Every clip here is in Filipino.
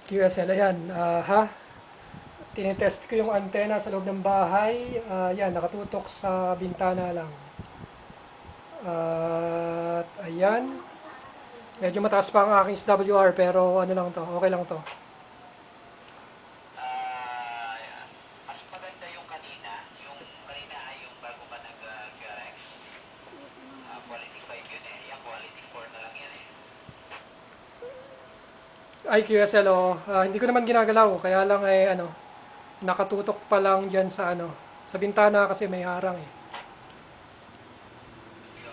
QSL, ayan. Tinetest ko yung antena sa loob ng bahay. Yan, nakatutok sa bintana lang. At ayan. Medyo mataas pa ang aking SWR pero ano lang to, okay lang to. Mas maganda yung kanina. Yung kanina ay yung bago pa nag-QRX. Quality 5 yun eh. Yung quality 4 na lang yan eh. Ay, QSL, hindi ko naman ginagalaw. Kaya lang nakatutok pa lang dyan sa sa bintana kasi may harang eh. So,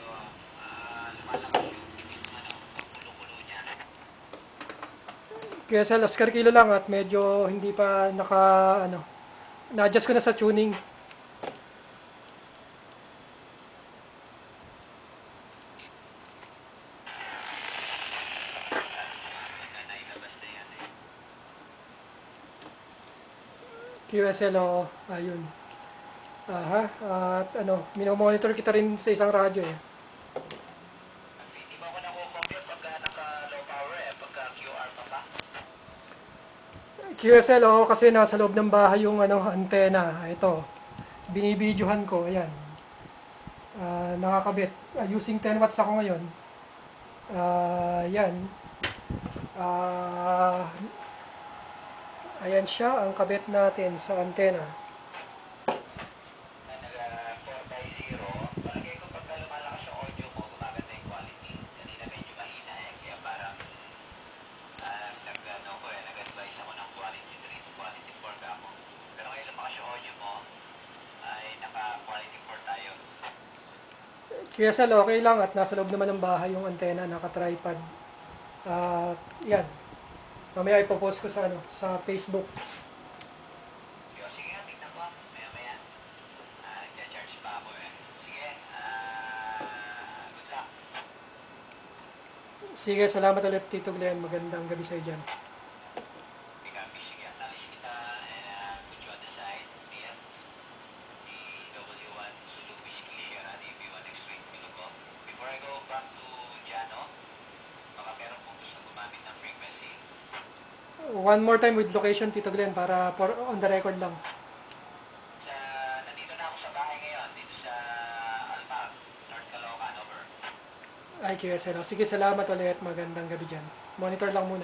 lumalakas yung pagkulo-kulo niya. QSL, Oscar Kilo lang at medyo hindi pa na-adjust ko na sa tuning. Nailabas na yan eh. QSL, ayun. At minomonitor kita rin sa isang radyo eh. Hindi ba ako nakukompute pagka naka-low power eh? Pagka QR pa pa? QSL, kasi nasa loob ng bahay yung antena. Ito, binibidyohan ko, ayan. Nakakabit. Using 10 watts ako ngayon. Yan. Ayan siya, ang kabit natin sa antena. Na nag-4x0, palagay ko pagka lumalakas yung audio mo, gumaganda yung quality. Kanina medyo mahina eh, kaya parang nag-advise ako ng quality 3 to quality 4 ka ako. Pero ngayon lumakas yung audio mo, ay naka-quality 4 tayo. QSL, okay lang at nasa loob naman ng bahay yung antena, naka-tripod. Yan. Mamaya ipopost ko sa Facebook. Sige nga, tignan ko. Maya-maya. Nag-charge pa ako eh. Sige, good luck. Sige, salamat ulit Tito Glen. Magandang gabi sa iyo dyan. Sige, acknowledge kita and put you on the side. Yes. DV1 Zulu Whiskey, DV1XKG Glen. Before I go back to Jano, baka meron pong gusto gumamit ng frequency. One more time with location, Tito Glen, para on the record lang. Nandito na ako sa bahay ngayon, dito sa Almag, North Caloocan, over. Ay, QSL. Sige, salamat ulit. Magandang gabi dyan. Monitor lang muna.